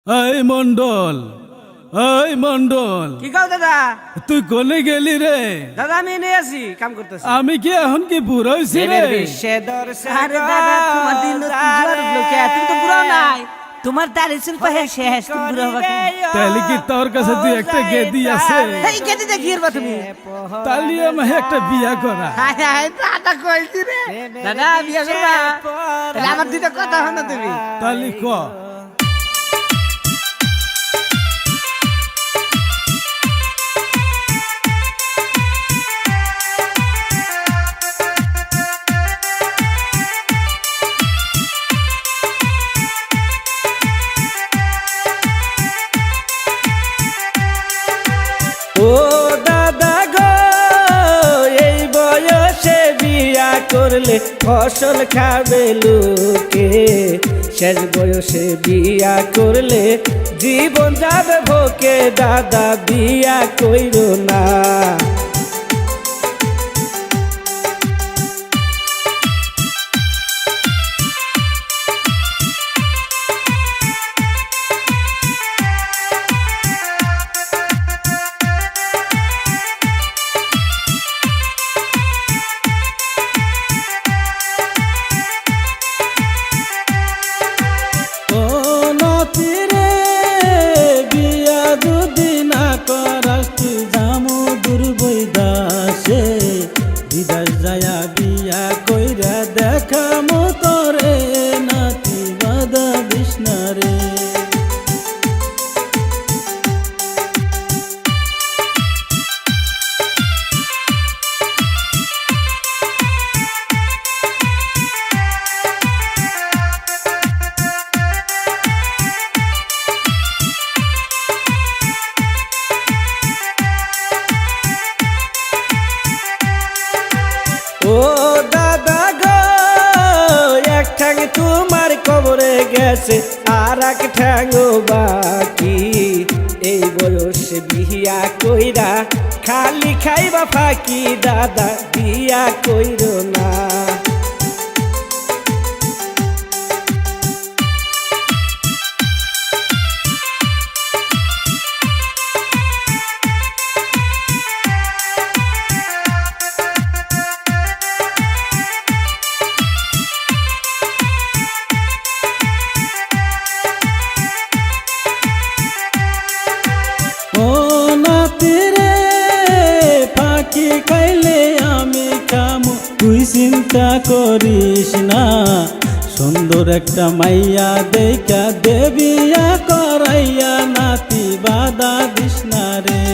এই মন্ডল, এই মন্ডল, কি কও দাদা? তুই কোনে গেলি রে? দাদা আমি এনে আছি, কাম করতেছি। আমি কি এখন কি বুড়ো হইছি রে? আরে দাদা তোমার দিন জোয়ার উঠলো কে? তুমি তো বুড়ো নাই। তোমার দাড়ি চুল পাহে শেষ, তুমি বুড়ো হবে কেন? তাহলে কি তোর কাছে তুই একটা গেদি আছে? এই গেদি দেখি এরবা তুমি। তাহলে আমি একটা বিয়া করা। হায় হায় দাদা কইছি রে। দাদা বিয়া করবা? তাহলে আমার দুইটা কথা শোনো তুমি। তাহলে ক। ও দাদা গো, এই বয়সে বিয়া করলে ফসল খাবে লোকে, শেষ বয়সে বিয়া করলে জীবন যাবে ভোকে, দাদা বিয়া কইরো না। বিদাস যায়া বিয়া কইরা দেখা মতরে নাতি বাদা বিষ্ণারে। ও দাদা গো, এক ঠ্যাং তোমার কবরে গেছে আর এক ঠ্যাং বাকি, এই বয়সে বিয়া কইরা খালি খাইবা ফাঁকি, দাদা বিয়া কইরো না। খাইলে আমি কামু তুই চিন্তা করিস না, সুন্দর একটা মাইয়া দেখা দেবিয়া করাইয়া নাতি বাদা দিস না রে।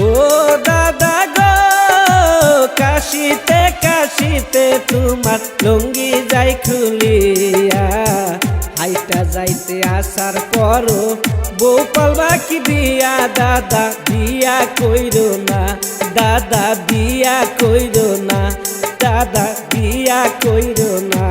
ও দাদা গো, কাশিতে কাশিতে তোমার লুঙ্গি যাই খুলিয়া, হাইটা যাইতে আসার পরও বউ পালবা কি বিয়া, দাদা বিয়া কইরো না, দাদা বিয়া কইরো না, দাদা বিয়া কইরো না।